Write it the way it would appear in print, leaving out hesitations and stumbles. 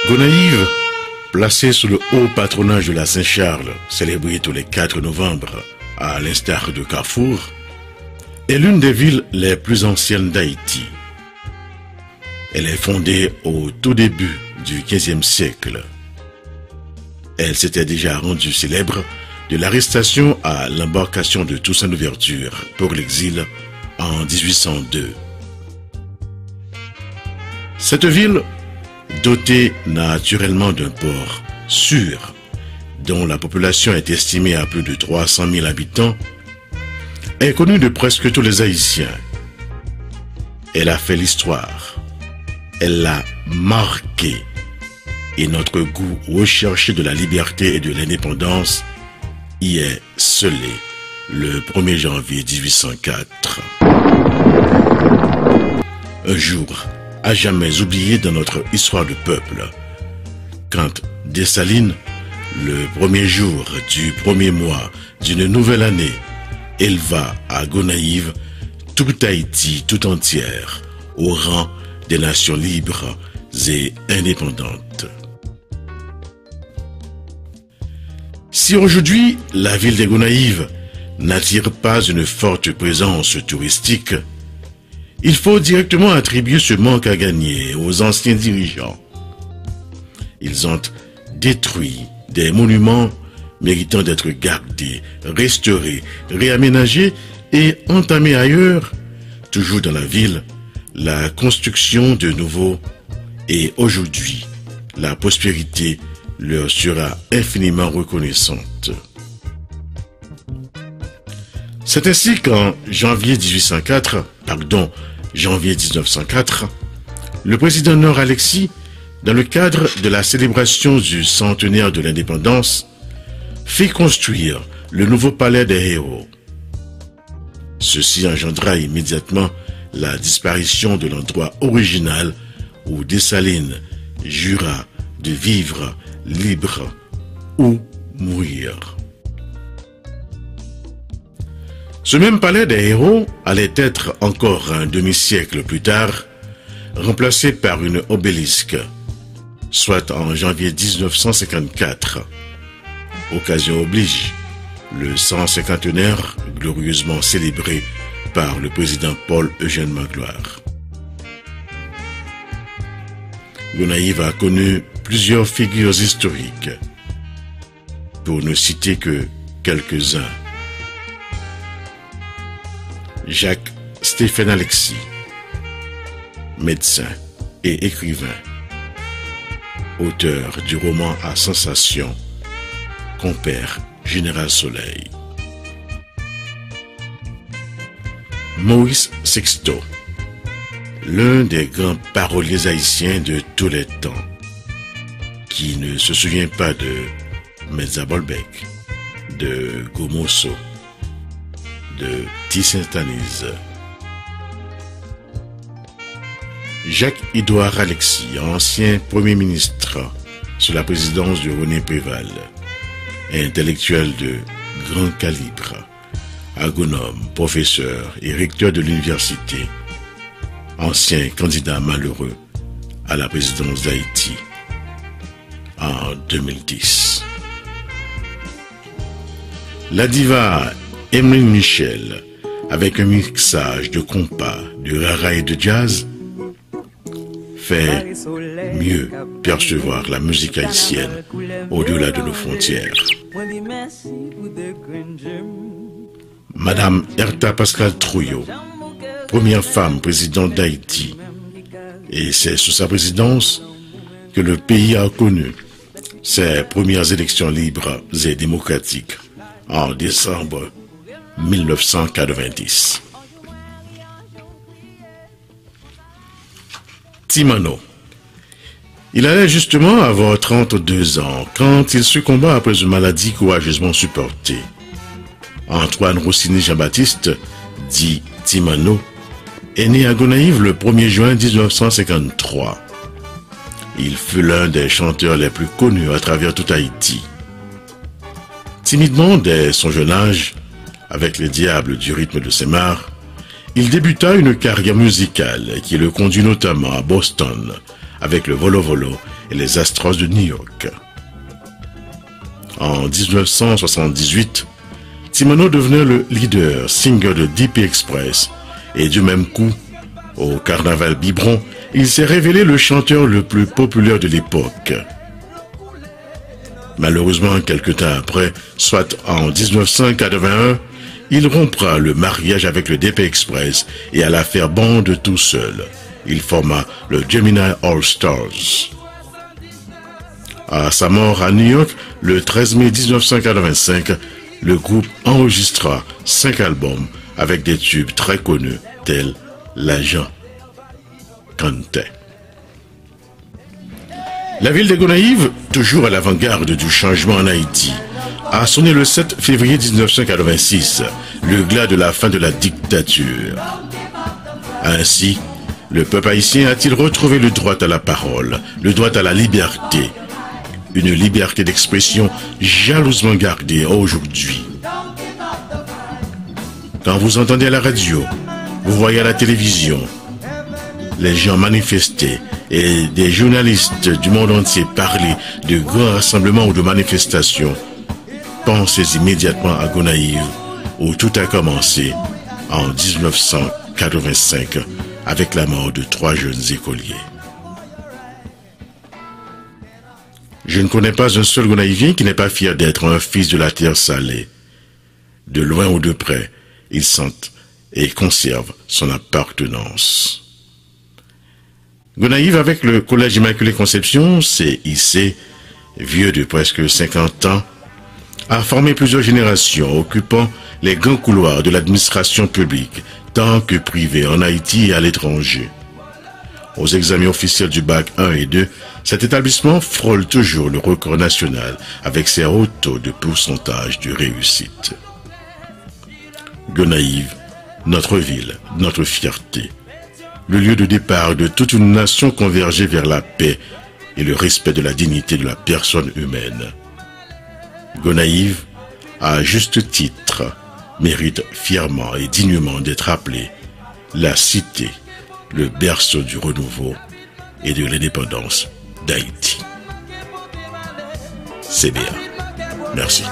Gonaïves, placée sous le haut patronage de la Saint-Charles, célébrée tous les 4 novembre, à l'instar de Carrefour, est l'une des villes les plus anciennes d'Haïti. Elle est fondée au tout début du XVe siècle. Elle s'était déjà rendue célèbre de l'arrestation à l'embarcation de Toussaint Louverture pour l'exil en 1802. Cette ville, dotée naturellement d'un port sûr, dont la population est estimée à plus de 300 000 habitants, est connue de presque tous les Haïtiens. Elle a fait l'histoire, elle l'a marqué, et notre goût recherché de la liberté et de l'indépendance y est scellé le 1er janvier 1804. Un jour à jamais oublié dans notre histoire de peuple, quand Dessalines, le 1er jour du 1er mois d'une nouvelle année, éleva à Gonaïves toute Haïti tout entière au rang des nations libres et indépendantes. Si aujourd'hui la ville des Gonaïves n'attire pas une forte présence touristique, il faut directement attribuer ce manque à gagner aux anciens dirigeants. Ils ont détruit des monuments méritant d'être gardés, restaurés, réaménagés et entamés ailleurs, toujours dans la ville, la construction de nouveaux, et aujourd'hui, la prospérité leur sera infiniment reconnaissante. C'est ainsi qu'en janvier 1904, le président Nord Alexis, dans le cadre de la célébration du centenaire de l'indépendance, fit construire le nouveau palais des héros. Ceci engendra immédiatement la disparition de l'endroit original où Dessalines jura de vivre libre ou mourir. Ce même palais des héros allait être encore un demi-siècle plus tard remplacé par une obélisque, soit en janvier 1954. Occasion oblige, le 150e glorieusement célébré par le président Paul-Eugène Magloire. Gonaïves a connu plusieurs figures historiques, pour ne citer que quelques-uns. Jacques-Stéphane Alexis, médecin et écrivain, auteur du roman à sensation Compère Général Soleil. Maurice Sexto, l'un des grands paroliers haïtiens de tous les temps, qui ne se souvient pas de Metzabolbec, de Gomoso, de Tissintanise. Jacques-Édouard Alexis, ancien Premier ministre sous la présidence de René Préval, intellectuel de grand calibre, agronome, professeur et recteur de l'université, ancien candidat malheureux à la présidence d'Haïti en 2010. La diva Emeline Michel, avec un mixage de compas, de rara et de jazz, fait mieux percevoir la musique haïtienne au-delà de nos frontières. Madame Herta Pascal Trouillot, première femme présidente d'Haïti, et c'est sous sa présidence que le pays a connu ses premières élections libres et démocratiques en décembre 1990. Timano. Il allait justement avoir 32 ans quand il succomba après une maladie courageusement supportée. Antoine Rossini Jean-Baptiste, dit Timano, est né à Gonaïves le 1er juin 1953. Il fut l'un des chanteurs les plus connus à travers tout Haïti. Timidement dès son jeune âge, avec les diables du rythme de ses mares, il débuta une carrière musicale qui le conduit notamment à Boston avec le Volo Volo et les Astros de New York. En 1978, Timano devenait le leader single de DP Express et du même coup, au Carnaval Biberon, il s'est révélé le chanteur le plus populaire de l'époque. Malheureusement, quelque temps après, soit en 1981, il rompra le mariage avec le DP Express et alla faire bande tout seul. Il forma le Gemini All Stars. À sa mort à New York, le 13 mai 1985, le groupe enregistra 5 albums avec des tubes très connus tels L'Agent Cante. La ville des Gonaïves, toujours à l'avant-garde du changement en Haïti, a sonné le 7 février 1986, le glas de la fin de la dictature. Ainsi, le peuple haïtien a-t-il retrouvé le droit à la parole, le droit à la liberté, une liberté d'expression jalousement gardée aujourd'hui. Quand vous entendez à la radio, vous voyez à la télévision, les gens manifester et des journalistes du monde entier parler de grands rassemblements ou de manifestations, pensez immédiatement à Gonaïves, où tout a commencé en 1985 avec la mort de 3 jeunes écoliers. Je ne connais pas un seul Gonaïvien qui n'est pas fier d'être un fils de la terre salée. De loin ou de près, il sent et conserve son appartenance. Gonaïves, avec le Collège Immaculée Conception, CIC, vieux de presque 50 ans, a formé plusieurs générations occupant les grands couloirs de l'administration publique, tant que privée en Haïti et à l'étranger. Aux examens officiels du bac 1 et 2, cet établissement frôle toujours le record national avec ses hauts taux de pourcentage de réussite. Gonaïves, notre ville, notre fierté, le lieu de départ de toute une nation convergée vers la paix et le respect de la dignité de la personne humaine. Gonaïves, à juste titre, mérite fièrement et dignement d'être appelée la cité, le berceau du renouveau et de l'indépendance d'Haïti. CBA. Merci.